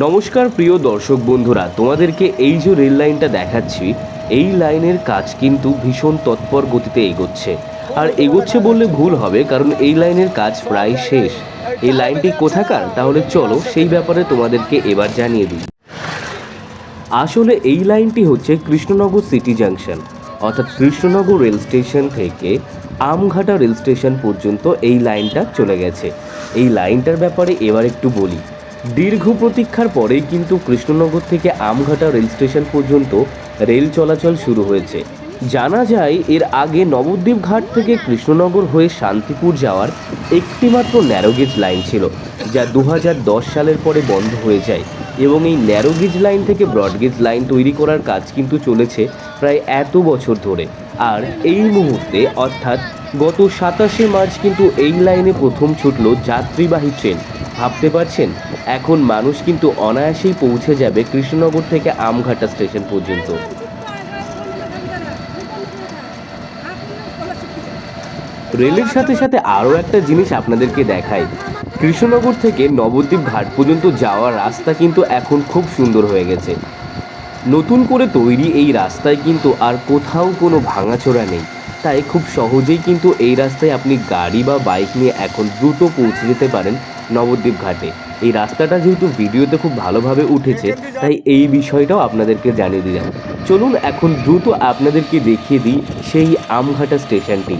নমস্কার প্রিয় দর্শক বন্ধুরা, তোমাদেরকে এই যে রেল লাইনটা দেখাচ্ছি, এই লাইনের কাজ কিন্তু ভীষণ তৎপর গতিতে এগোচ্ছে। আর এগোচ্ছে বললে ভুল হবে, কারণ এই লাইনের কাজ প্রায় শেষ। এই লাইনটি কোথাকার, তাহলে চলো সেই ব্যাপারে তোমাদেরকে এবার জানিয়ে দিই। আসলে এই লাইনটি হচ্ছে কৃষ্ণনগর সিটি জাংশন, অর্থাৎ কৃষ্ণনগর রেল স্টেশন থেকে আমঘাটা রেল স্টেশন পর্যন্ত এই লাইনটা চলে গেছে। এই লাইনটার ব্যাপারে এবার একটু বলি। দীর্ঘ প্রতীক্ষার পরেই কিন্তু কৃষ্ণনগর থেকে আমঘাটা রেল স্টেশন পর্যন্ত রেল চলাচল শুরু হয়েছে। জানা যায় এর আগে নবদ্বীপ ঘাট থেকে কৃষ্ণনগর হয়ে শান্তিপুর যাওয়ার একটিমাত্র ন্যারোগেজ লাইন ছিল, যা 2010 সালের পরে বন্ধ হয়ে যায়। এবং এই ন্যারোগেজ লাইন থেকে ব্রডগেজ লাইন তৈরি করার কাজ কিন্তু চলেছে প্রায় এত বছর ধরে। আর এই মুহূর্তে অর্থাৎ গত 27শে মার্চ কিন্তু এই লাইনে প্রথম ছুটল যাত্রীবাহী ট্রেন। ভাবতে পারছেন, এখন মানুষ কিন্তু অনায়াসেই পৌঁছে যাবে কৃষ্ণনগর থেকে আমঘাটা স্টেশন পর্যন্ত। রেলের সাথে সাথে আরও একটা জিনিস আপনাদেরকে দেখাই। কৃষ্ণনগর থেকে নবদ্বীপ ঘাট পর্যন্ত যাওয়ার রাস্তা কিন্তু এখন খুব সুন্দর হয়ে গেছে। নতুন করে তৈরি এই রাস্তায় কিন্তু আর কোথাও কোনো ভাঙাচোরা নেই, তাই খুব সহজেই কিন্তু এই রাস্তায় আপনি গাড়ি বা বাইক নিয়ে এখন দ্রুত পৌঁছে যেতে পারেন নবদ্বীপ ঘাটে। এই রাস্তাটা যেহেতু ভিডিওতে খুব ভালোভাবে উঠেছে, তাই এই বিষয়টাও আপনাদেরকে জানিয়ে দিলাম। চলুন এখন দ্রুত আপনাদেরকে দেখিয়ে দিই সেই আমঘাটা স্টেশনটি।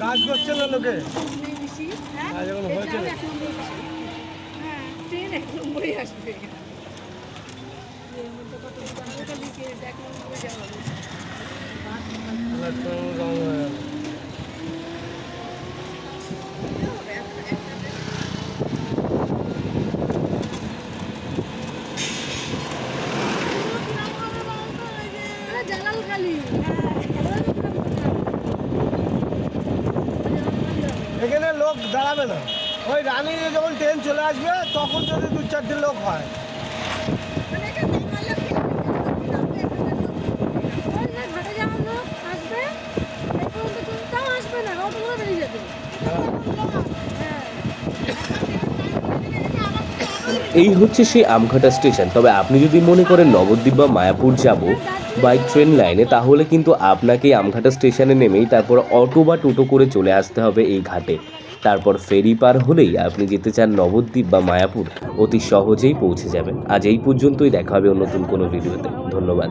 কাজ করছে না লোকে এখানে লোক দাঁড়াবে না। ওই রানিংয়ে যখন ট্রেন চলে আসবে তখন যদি 2-4টে লোক হয়। এই হচ্ছে সেই আমঘাটা স্টেশন। তবে আপনি যদি মনে করেন নবদ্বীপ বা মায়াপুর যাব বাই ট্রেন লাইনে, তাহলে কিন্তু আপনাকে আমঘাটা স্টেশনে নেমেই তারপর অটো বা টোটো করে চলে আসতে হবে এই ঘাটে। তারপর ফেরি পার হলেই আপনি যেতে চান নবদ্বীপ বা মায়াপুর, অতি সহজেই পৌঁছে যাবেন। আজ এই পর্যন্তই, দেখা হবে নতুন কোনো ভিডিওতে। ধন্যবাদ।